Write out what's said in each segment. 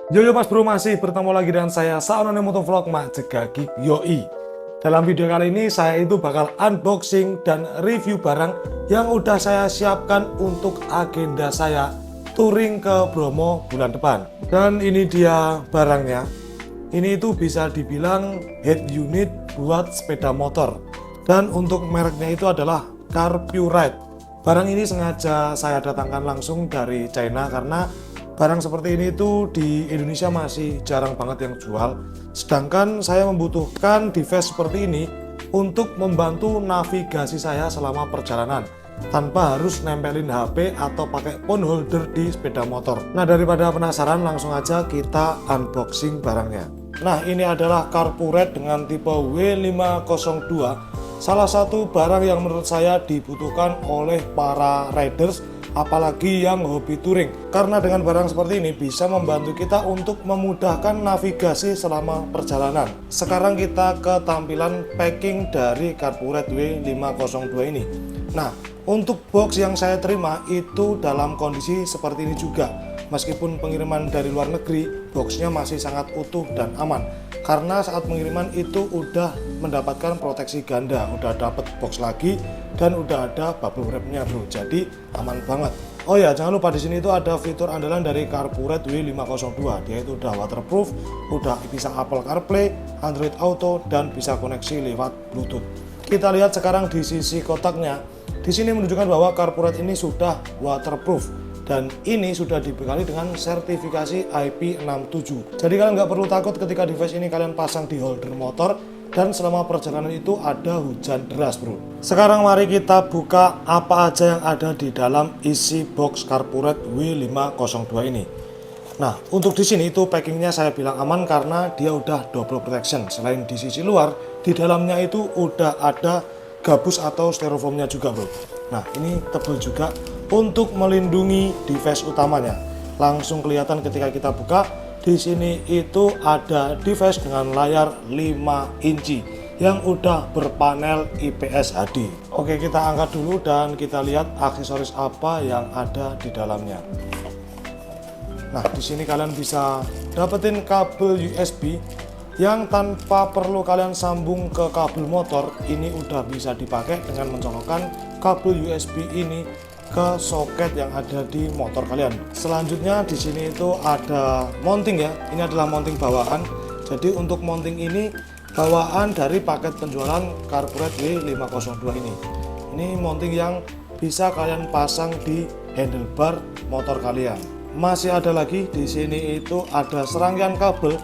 Yo Mas Bro, masih bertemu lagi dengan saya Saonone Motovlog Mak Jegagi Yoi. Dalam video kali ini saya itu bakal unboxing dan review barang yang udah saya siapkan untuk agenda saya touring ke Bromo bulan depan. Dan ini dia barangnya. Ini itu bisa dibilang head unit buat sepeda motor. Dan untuk mereknya itu adalah Carpuride. Barang ini sengaja saya datangkan langsung dari China karena barang seperti ini tuh di Indonesia masih jarang banget yang jual. Sedangkan saya membutuhkan device seperti ini untuk membantu navigasi saya selama perjalanan tanpa harus nempelin HP atau pakai phone holder di sepeda motor. Nah, daripada penasaran, langsung aja kita unboxing barangnya. Nah, ini adalah Carpuride dengan tipe W502. Salah satu barang yang menurut saya dibutuhkan oleh para riders, apalagi yang hobi touring, karena dengan barang seperti ini bisa membantu kita untuk memudahkan navigasi selama perjalanan. Sekarang kita ke tampilan packing dari Carpuride W502 ini. Nah, untuk box yang saya terima itu dalam kondisi seperti ini juga. Meskipun pengiriman dari luar negeri, boxnya masih sangat utuh dan aman, karena saat pengiriman itu udah mendapatkan proteksi ganda, udah dapat box lagi dan udah ada bubble wrapnya bro, jadi aman banget. Oh ya, jangan lupa di sini itu ada fitur andalan dari Carpuride W502. Dia itu udah waterproof, udah bisa Apple CarPlay, Android Auto, dan bisa koneksi lewat Bluetooth. Kita lihat sekarang di sisi kotaknya. Di sini menunjukkan bahwa Carpuride ini sudah waterproof dan ini sudah dibekali dengan sertifikasi IP67. Jadi kalian nggak perlu takut ketika device ini kalian pasang di holder motor dan selama perjalanan itu ada hujan deras bro. Sekarang mari kita buka apa aja yang ada di dalam isi box Carpuride W502 ini. Nah, untuk di sini itu packingnya saya bilang aman karena dia udah double protection. Selain di sisi luar, di dalamnya itu udah ada gabus atau styrofoamnya juga bro. Nah, ini tebal juga untuk melindungi device utamanya. Langsung kelihatan ketika kita buka. Di sini itu ada device dengan layar 5 inci yang udah berpanel IPS HD. Oke, kita angkat dulu dan kita lihat aksesoris apa yang ada di dalamnya. Nah, di sini kalian bisa dapetin kabel USB yang tanpa perlu kalian sambung ke kabel motor. Ini udah bisa dipakai dengan mencolokkan kabel USB ini ke soket yang ada di motor kalian. Selanjutnya di sini itu ada mounting ya. Ini adalah mounting bawaan. Jadi untuk mounting ini bawaan dari paket penjualan Carpuride W502 ini. Ini mounting yang bisa kalian pasang di handlebar motor kalian. Masih ada lagi di sini itu ada serangkaian kabel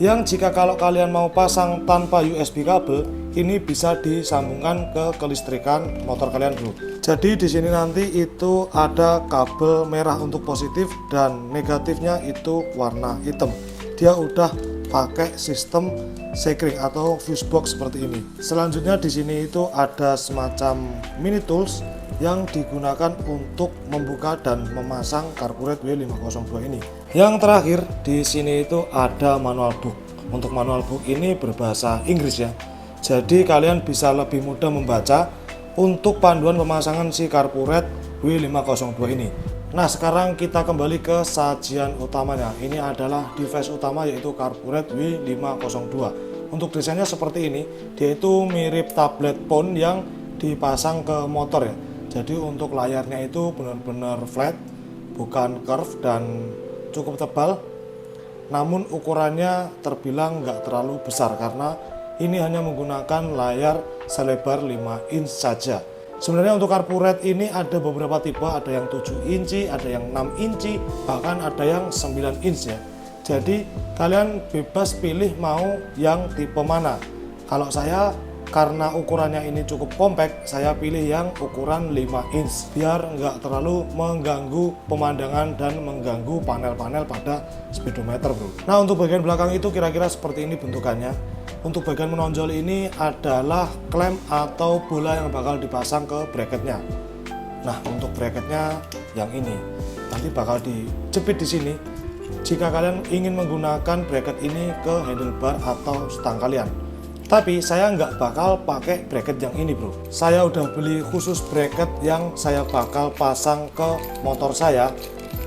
yang jika kalau kalian mau pasang tanpa USB kabel, ini bisa disambungkan ke kelistrikan motor kalian dulu. Jadi di sini nanti itu ada kabel merah untuk positif dan negatifnya itu warna hitam. Dia udah pakai sistem sekring atau fuse box seperti ini. Selanjutnya di sini itu ada semacam mini tools yang digunakan untuk membuka dan memasang Carpuride W502 ini. Yang terakhir di sini itu ada manual book. Untuk manual book ini berbahasa Inggris ya. Jadi kalian bisa lebih mudah membaca untuk panduan pemasangan si Carpuride W502 ini. Nah, sekarang kita kembali ke sajian utamanya. Ini adalah device utama yaitu Carpuride W502. Untuk desainnya seperti ini. Dia itu mirip tablet phone yang dipasang ke motor ya. Jadi untuk layarnya itu benar-benar flat, bukan curve dan cukup tebal. Namun ukurannya terbilang nggak terlalu besar karena ini hanya menggunakan layar selebar 5 inch saja. Sebenarnya untuk Carpuride ini ada beberapa tipe, ada yang 7 inci, ada yang 6 inci, bahkan ada yang 9 inch ya. Jadi kalian bebas pilih mau yang tipe mana. Kalau saya karena ukurannya ini cukup compact, saya pilih yang ukuran 5 inch biar nggak terlalu mengganggu pemandangan dan mengganggu panel-panel pada speedometer bro. Nah, untuk bagian belakang itu kira-kira seperti ini bentukannya. Untuk bagian menonjol ini adalah klem atau bola yang bakal dipasang ke bracketnya. Nah, untuk bracketnya yang ini nanti bakal dijepit di sini jika kalian ingin menggunakan bracket ini ke handlebar atau stang kalian. Tapi saya nggak bakal pakai bracket yang ini bro. Saya udah beli khusus bracket yang saya bakal pasang ke motor saya.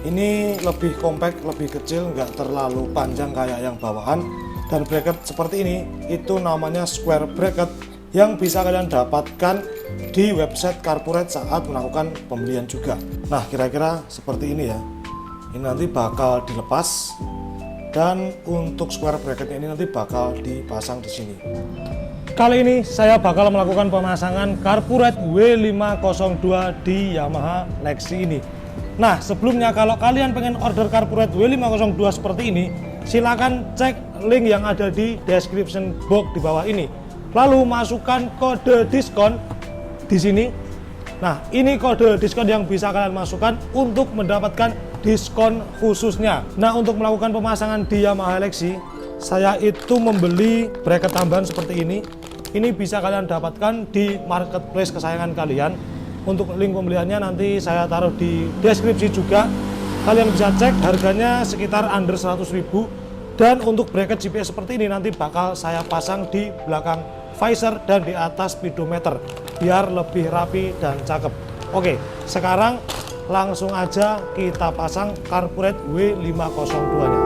Ini lebih compact, lebih kecil, nggak terlalu panjang kayak yang bawaan. Dan bracket seperti ini itu namanya square bracket yang bisa kalian dapatkan di website Carburetti saat melakukan pembelian juga. Nah, kira-kira seperti ini ya. Ini nanti bakal dilepas dan untuk square bracket ini nanti bakal dipasang di sini. Kali ini saya bakal melakukan pemasangan Carburetti W502 di Yamaha Lexi ini. Nah, sebelumnya kalau kalian pengen order Carburetti W502 seperti ini, silakan cek link yang ada di description box di bawah ini. Lalu masukkan kode diskon di sini. Nah, ini kode diskon yang bisa kalian masukkan untuk mendapatkan diskon khususnya. Nah, untuk melakukan pemasangan di Yamaha Lexi, saya itu membeli bracket tambahan seperti ini. Ini bisa kalian dapatkan di marketplace kesayangan kalian. Untuk link pembeliannya nanti saya taruh di deskripsi juga. Kalian bisa cek, harganya sekitar under 100.000. Dan untuk bracket GPS seperti ini nanti bakal saya pasang di belakang visor dan di atas speedometer biar lebih rapi dan cakep. Oke, sekarang langsung aja kita pasang Carburetti W502 nya.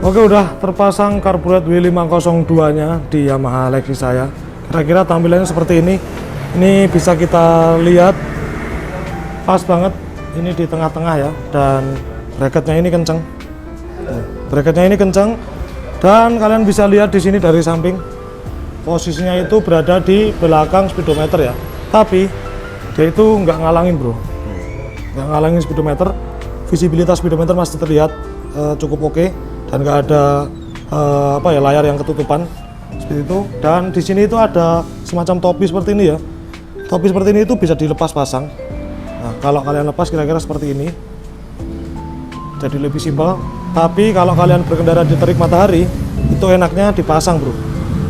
Oke, udah terpasang Carburetti W502 nya di Yamaha Lexi saya. Kira-kira tampilannya seperti ini. Ini bisa kita lihat pas banget ini di tengah-tengah ya, dan bracketnya ini kenceng. Bracketnya ini kenceng dan kalian bisa lihat di sini dari samping posisinya itu berada di belakang speedometer ya. Tapi dia itu nggak ngalangin bro, nggak ngalangin speedometer. Visibilitas speedometer masih terlihat cukup oke. Dan nggak ada layar yang ketutupan seperti itu. Dan di sini itu ada semacam topi seperti ini ya. Topi seperti ini itu bisa dilepas pasang. Nah, kalau kalian lepas kira-kira seperti ini, jadi lebih simpel. Tapi kalau kalian berkendara di terik matahari, itu enaknya dipasang bro,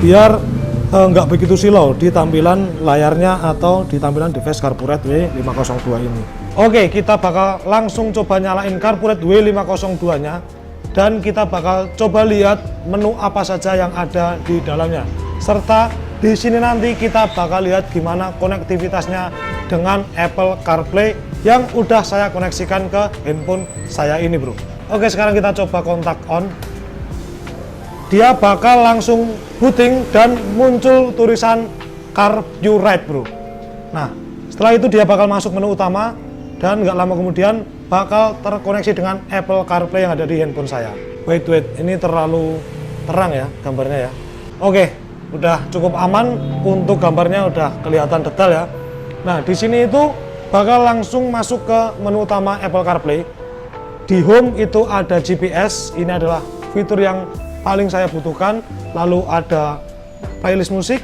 biar nggak begitu silau di tampilan layarnya atau di tampilan device Carburetti W502 ini. Oke, kita bakal langsung coba nyalain Carburetti W502 nya. Dan kita bakal coba lihat menu apa saja yang ada di dalamnya. Serta di sini nanti kita bakal lihat gimana konektivitasnya dengan Apple CarPlay yang udah saya koneksikan ke handphone saya ini bro. Oke, sekarang kita coba kontak on. Dia bakal langsung booting dan muncul tulisan Carburetti bro. Nah, setelah itu dia bakal masuk menu utama dan nggak lama kemudian bakal terkoneksi dengan Apple CarPlay yang ada di handphone saya. Wait, ini terlalu terang ya gambarnya ya. Oke, udah cukup aman untuk gambarnya, udah kelihatan detail ya. Nah, di sini itu bakal langsung masuk ke menu utama Apple CarPlay. Di home itu ada GPS, ini adalah fitur yang paling saya butuhkan. Lalu ada playlist musik,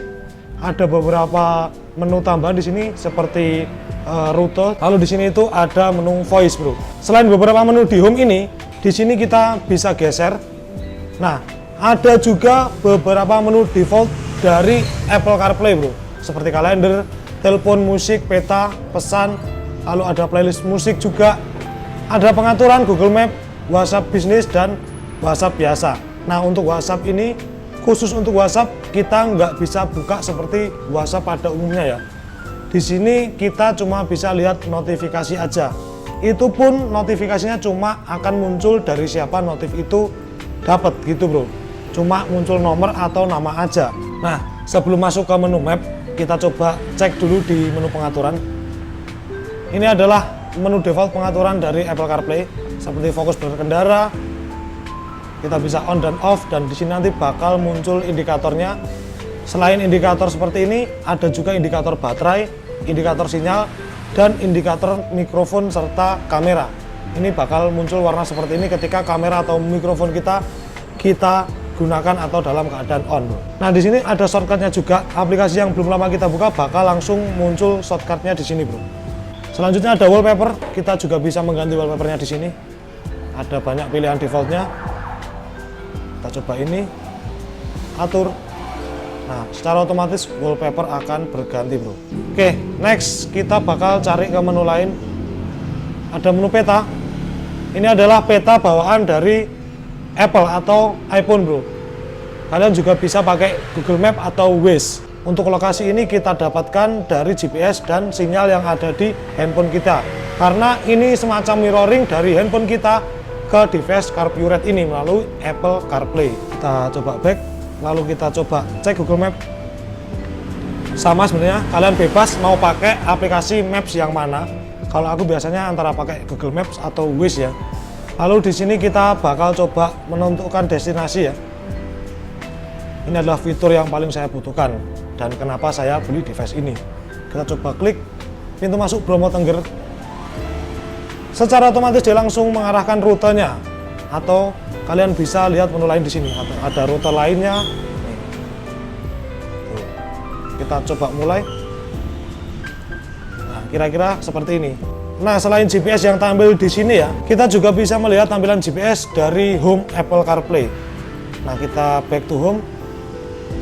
ada beberapa menu tambahan di sini seperti rute. Lalu di sini itu ada menu voice bro. Selain beberapa menu di home ini, di sini kita bisa geser. Nah, ada juga beberapa menu default dari Apple CarPlay bro, seperti kalender, telepon, musik, peta, pesan. Lalu ada playlist musik juga. Ada pengaturan Google Map, WhatsApp bisnis dan WhatsApp biasa. Nah, untuk WhatsApp ini khusus untuk WhatsApp kita nggak bisa buka seperti WhatsApp pada umumnya ya. Di sini kita cuma bisa lihat notifikasi aja. Itu pun notifikasinya cuma akan muncul dari siapa notif itu dapat gitu bro. Cuma muncul nomor atau nama aja. Nah, sebelum masuk ke menu map, kita coba cek dulu di menu pengaturan. Ini adalah menu default pengaturan dari Apple CarPlay, seperti fokus berkendara. Kita bisa on dan off, dan di sini nanti bakal muncul indikatornya. Selain indikator seperti ini, ada juga indikator baterai, indikator sinyal, dan indikator mikrofon serta kamera. Ini bakal muncul warna seperti ini ketika kamera atau mikrofon kita gunakan atau dalam keadaan on. Nah, di sini ada shortcutnya juga. Aplikasi yang belum lama kita buka bakal langsung muncul shortcutnya di sini, bro. Selanjutnya ada wallpaper. Kita juga bisa mengganti wallpapernya di sini. Ada banyak pilihan defaultnya. Kita coba ini, atur. Nah, secara otomatis wallpaper akan berganti bro. Oke, next kita bakal cari ke menu lain. Ada menu peta. Ini adalah peta bawaan dari Apple atau iPhone bro. Kalian juga bisa pakai Google Map atau Waze. Untuk lokasi ini kita dapatkan dari GPS dan sinyal yang ada di handphone kita. Karena ini semacam mirroring dari handphone kita ke device CarPurate ini melalui Apple CarPlay. Kita coba back, lalu kita coba cek Google Map. Sama sebenarnya, kalian bebas mau pakai aplikasi Maps yang mana. Kalau aku biasanya antara pakai Google Maps atau Waze ya. Lalu di sini kita bakal coba menentukan destinasi ya. Ini adalah fitur yang paling saya butuhkan dan kenapa saya beli device ini. Kita coba klik pintu masuk Bromo Tengger. Secara otomatis dia langsung mengarahkan rutenya, atau kalian bisa lihat menu lain di sini. Ada rute lainnya. Kita coba mulai. Nah, kira-kira seperti ini. Nah, selain GPS yang tampil di sini ya, kita juga bisa melihat tampilan GPS dari home Apple CarPlay. Nah, kita back to home.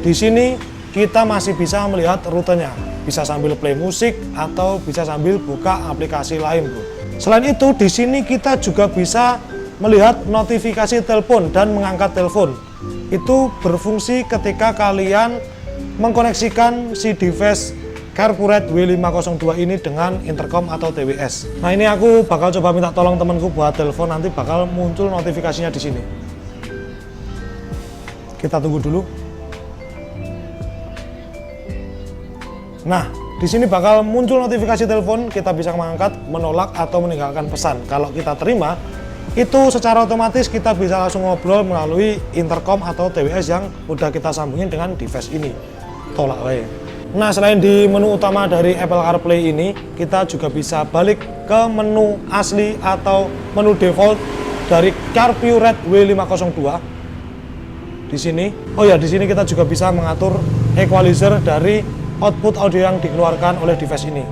Di sini kita masih bisa melihat rutenya. Bisa sambil play musik atau bisa sambil buka aplikasi lain, bro. Selain itu, di sini kita juga bisa melihat notifikasi telepon dan mengangkat telepon. Itu berfungsi ketika kalian mengkoneksikan si device CarPurate W502 ini dengan intercom atau TWS. Nah, ini aku bakal coba minta tolong temanku buat telepon, nanti bakal muncul notifikasinya di sini. Kita tunggu dulu. Nah, di sini bakal muncul notifikasi telepon, kita bisa mengangkat, menolak atau meninggalkan pesan. Kalau kita terima, itu secara otomatis kita bisa langsung ngobrol melalui intercom atau TWS yang udah kita sambungin dengan device ini. Tolak wae. Nah, selain di menu utama dari Apple CarPlay ini, kita juga bisa balik ke menu asli atau menu default dari CarPurate W502. Di sini, oh ya, di sini kita juga bisa mengatur equalizer dari output audio yang dikeluarkan oleh device ini.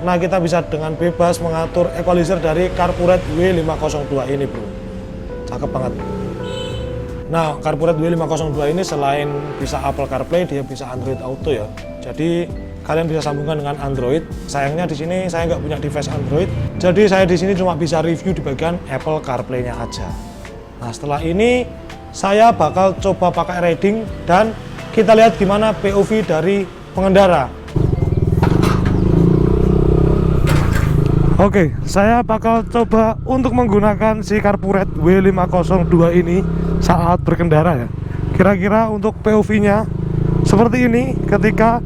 Nah, kita bisa dengan bebas mengatur equalizer dari CarPurate W502 ini, bro. Cakep banget. Nah, CarPurate W502 ini selain bisa Apple CarPlay, dia bisa Android Auto ya. Jadi kalian bisa sambungkan dengan Android. Sayangnya di sini saya nggak punya device Android. Jadi saya di sini cuma bisa review di bagian Apple CarPlay-nya aja. Nah, setelah ini saya bakal coba pakai riding dan kita lihat gimana POV dari pengendara. Oke, saya bakal coba untuk menggunakan si CarPurate W502 ini saat berkendara ya. Kira-kira untuk POV-nya seperti ini ketika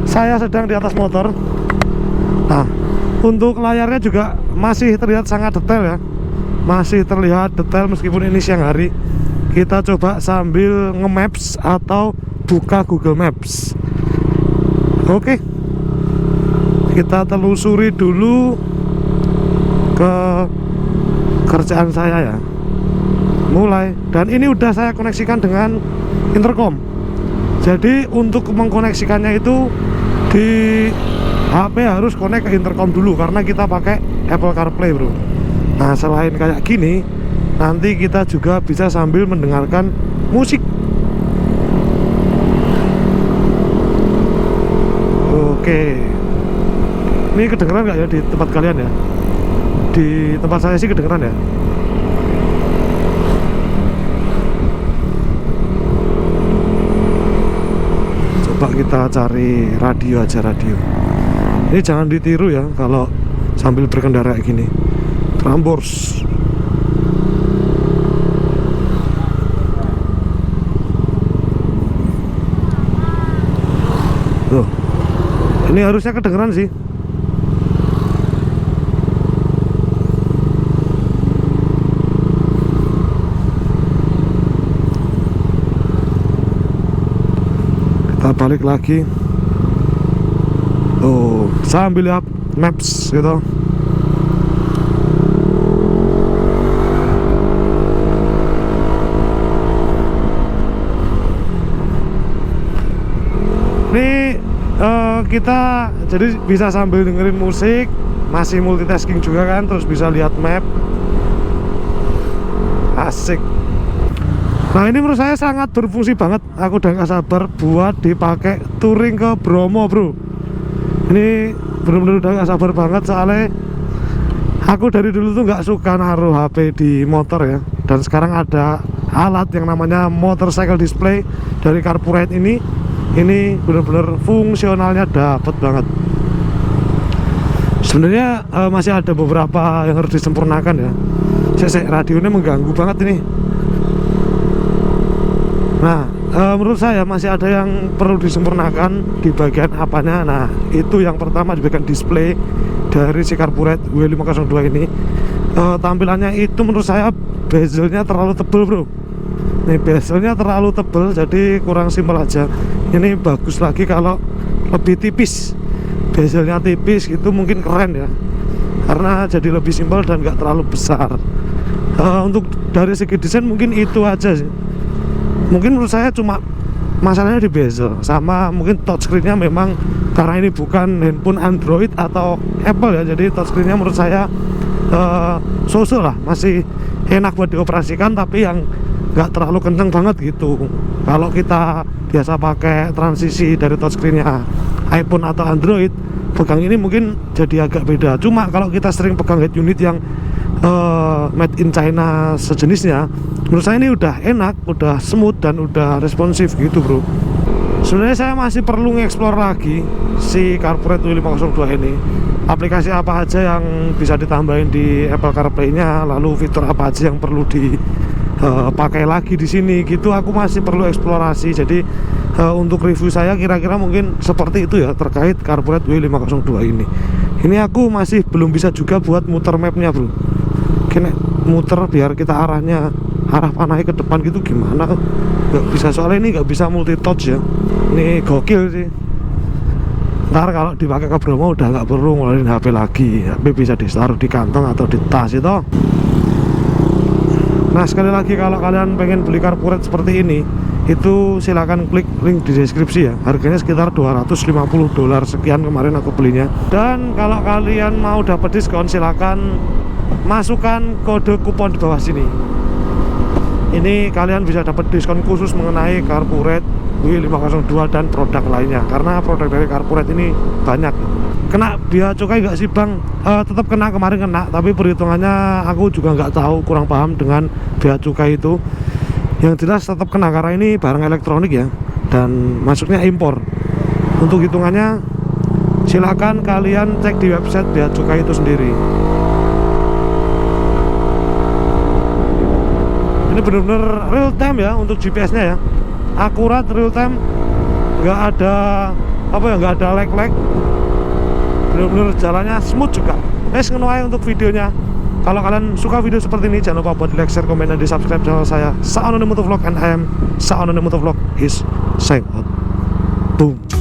saya sedang di atas motor. Nah, untuk layarnya juga masih terlihat sangat detail ya. Masih terlihat detail meskipun ini siang hari. Kita coba sambil nge-maps atau buka Google Maps. Oke. Kita telusuri dulu ke kerjaan saya ya. Mulai, dan ini udah saya koneksikan dengan intercom. Jadi untuk mengkoneksikannya itu di HP harus connect ke intercom dulu karena kita pakai Apple CarPlay, bro. Nah, selain kayak gini, nanti kita juga bisa sambil mendengarkan musik. Oke. Ini kedengeran nggak ya di tempat kalian ya? Di tempat saya sih kedengeran ya. Coba kita cari radio aja, radio. Ini jangan ditiru ya kalau sambil berkendara kayak gini. Prambors. Tuh. Ini harusnya kedengeran sih. Kita balik lagi. Oh, sambil lihat maps gitu. Ini kita jadi bisa sambil dengerin musik, masih multitasking juga kan, terus bisa lihat map. Asik. Nah, ini menurut saya sangat berfungsi banget. Aku udah gak sabar buat dipakai touring ke Bromo, bro. Ini bener-bener udah gak sabar banget soalnya Aku dari dulu tuh nggak suka naruh HP di motor ya, dan sekarang ada alat yang namanya motorcycle display dari Carpurite ini bener-bener fungsionalnya dapet banget. Sebenarnya masih ada beberapa yang harus disempurnakan ya. Radionya mengganggu banget ini. Nah, menurut saya masih ada yang perlu disempurnakan di bagian apanya. Nah, itu yang pertama di bagian display dari si Carpurite W502 ini. Tampilannya itu menurut saya bezelnya terlalu tebel bro. Nih bezelnya terlalu tebel, jadi kurang simpel aja. Ini bagus lagi kalau lebih tipis. Bezelnya tipis itu mungkin keren ya, karena jadi lebih simpel dan nggak terlalu besar. Untuk dari segi desain mungkin itu aja sih. Mungkin menurut saya cuma masalahnya di bezel, sama mungkin touchscreennya memang karena ini bukan handphone Android atau Apple ya, jadi touchscreennya menurut saya so-so lah, masih enak buat dioperasikan, tapi yang nggak terlalu kenceng banget gitu. Kalau kita biasa pakai transisi dari touchscreennya iPhone atau Android, pegang ini mungkin jadi agak beda. Cuma kalau kita sering pegang head unit yang made in China sejenisnya, menurut saya ini udah enak, udah smooth dan udah responsif gitu bro. Sebenarnya saya masih perlu nge-explore lagi si Carpurite W502 ini. Aplikasi apa aja yang bisa ditambahin di Apple CarPlay nya, lalu fitur apa aja yang perlu dipakai lagi di sini gitu. Aku masih perlu eksplorasi. Jadi untuk review saya kira-kira mungkin seperti itu ya terkait Carpurite W502 ini. Ini aku masih belum bisa juga buat muter mapnya bro. Kena muter biar kita arah panahnya ke depan gitu gimana, nggak bisa, soalnya ini nggak bisa multi touch ya. Ini gokil sih. Ntar kalau dipakai ke Bromo udah nggak perlu ngeluarin HP lagi, HP bisa ditaruh di kantong atau di tas itu. Nah sekali lagi, kalau kalian pengen beli Carpurite seperti ini, itu silahkan klik link di deskripsi ya. Harganya sekitar $250 sekian kemarin aku belinya. Dan kalau kalian mau dapat diskon, silahkan masukkan kode kupon di bawah sini. Ini kalian bisa dapat diskon khusus mengenai Carpurite W502 dan produk lainnya, karena produk dari Carpurite ini banyak. Kena bea cukai nggak sih bang? Tetap kena, kemarin kena, tapi perhitungannya aku juga nggak tahu, kurang paham dengan bea cukai itu. Yang jelas tetap kena karena ini barang elektronik ya, dan masuknya impor. Untuk hitungannya silakan kalian cek di website bea cukai itu sendiri. Ini benar-benar real time ya untuk GPS-nya ya, akurat real time, nggak ada nggak ada lag-lag, benar-benar jalannya smooth juga. Ngono ae untuk videonya. Kalau kalian suka video seperti ini, jangan lupa buat like, share, komen, dan di subscribe channel saya, Saono Motovlog, and I am Saono Motovlog is sign out. Boom.